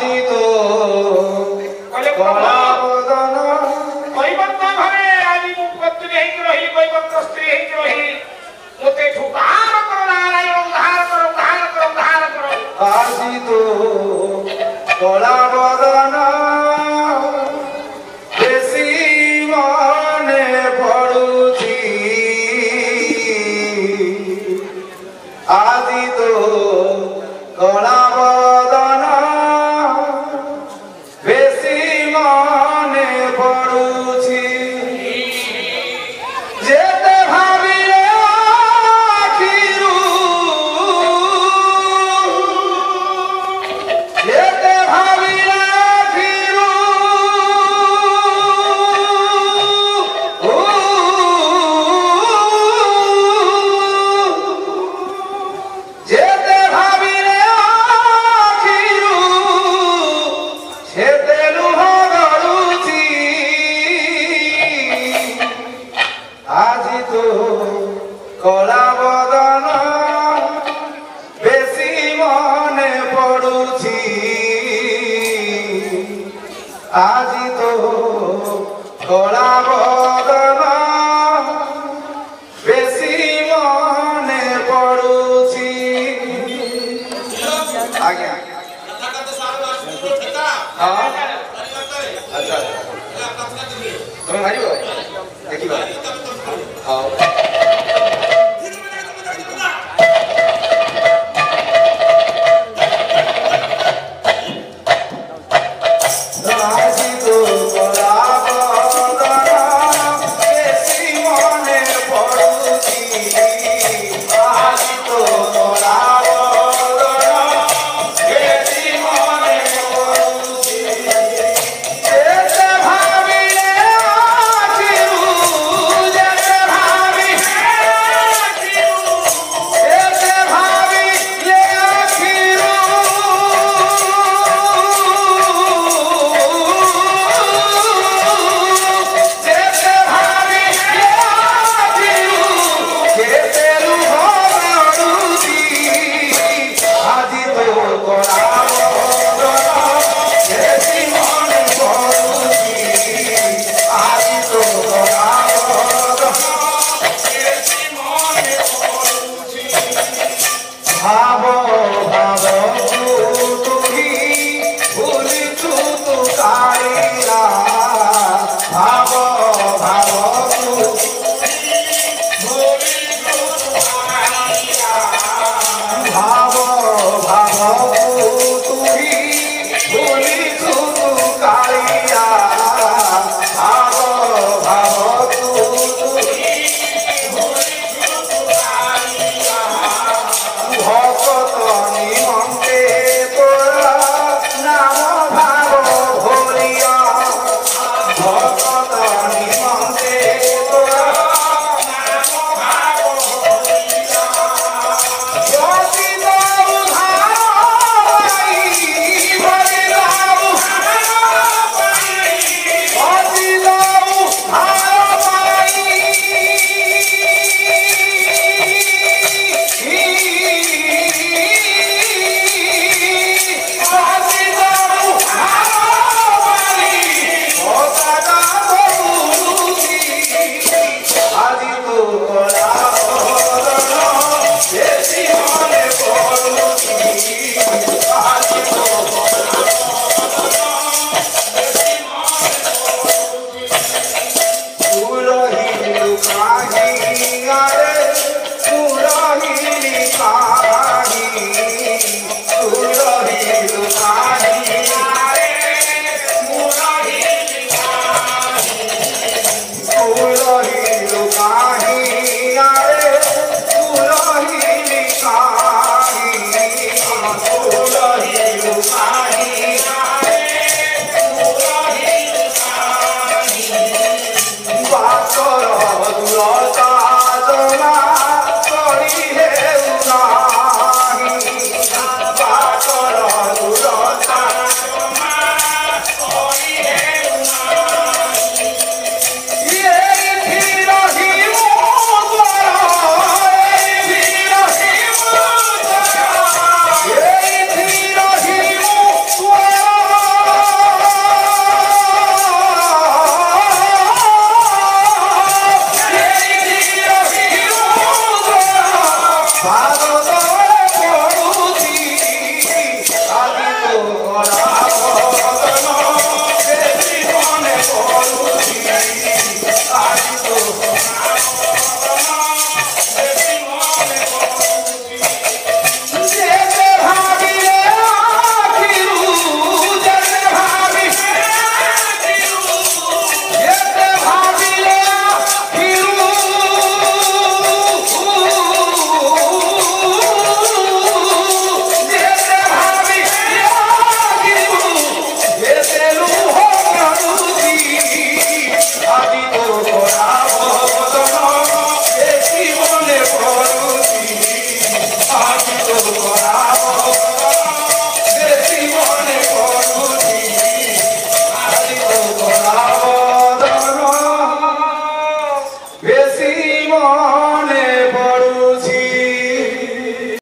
আজি তো কলা বদন কৈবর্ত ঘরে আজি মু পত্নী হইকি রহি কৈবর্ত স্ত্রী হইকি রহি মতে ঠুকার করো নারায়ণ উদ্ধার করো উদ্ধার করো উদ্ধার করো আজি তো কলা বদন বেশি মনে পড়ুছি আজি তো কলা বদন বেশি মনে পড়ুছি যেতে ভাবিলে আখিরু যেতে ভাবিলে আখিরু যেতে ভাবিলে আখিরু সেতে লুহ গড়ুছি আজি তো কলা বদন বেশি মনে পড়ুছি আজি তো কলা বদন বেশি মনে পড়ুছি আজ্ঞা ହଁ ଆଚ୍ଛା ତମେ ମାରିବ ଦେଖିବା ହଉ আজি তো কলা বদন বেশি মনে পড়ুছি আজি তো কলা বদন বেশি মনে পড়ুছি যেতে ভাবিলে আখিরু যেতে ভাবিলে আখিরু যেতে ভাবিলে আখিরু যেতে ভাবিলে আখিরু যেতে লুহ গড়ুছি আজি তো কলা বদন বেশি মনে পড়ুছি আজি তো কলা বদন বেশি মনে পড়ুছি ভাব ভাব তুহি ভুলিছু তু কাইলা ভাব ভাব ভাব ভাব তুহি ভুলিছু তু কাইলা ভাব ভাব তুহি ভকত নিমন্তে তোরা নাম ভাব ভরিয়া ভকত নিমন্তে তোরা নাম ভাব ভরিয়া যদি দাও ধারাই ভরি দাও ধারাই যদি দাও ধারাই আজি তো কলা বদন বেশি মনে পড়ুছি আজি তো তুলহিলু কাহি আরে তুলহিলি কাহি তুলহিলু কাহি আরে তুলহিলি কাহি তুলহিলু কাহি আরে তুলহিলি কাহি তুলহিলু কাহি আরে তুলহিলি কাহি বাকর দুলতা জমা করি হেউ নাহি বাকর দুলতা জমা করি হেউ নাহি এই ধীর হিমু দ্বার এই ধীর হিমু দ্বার এই ধীর হিমু দ্বার জীবন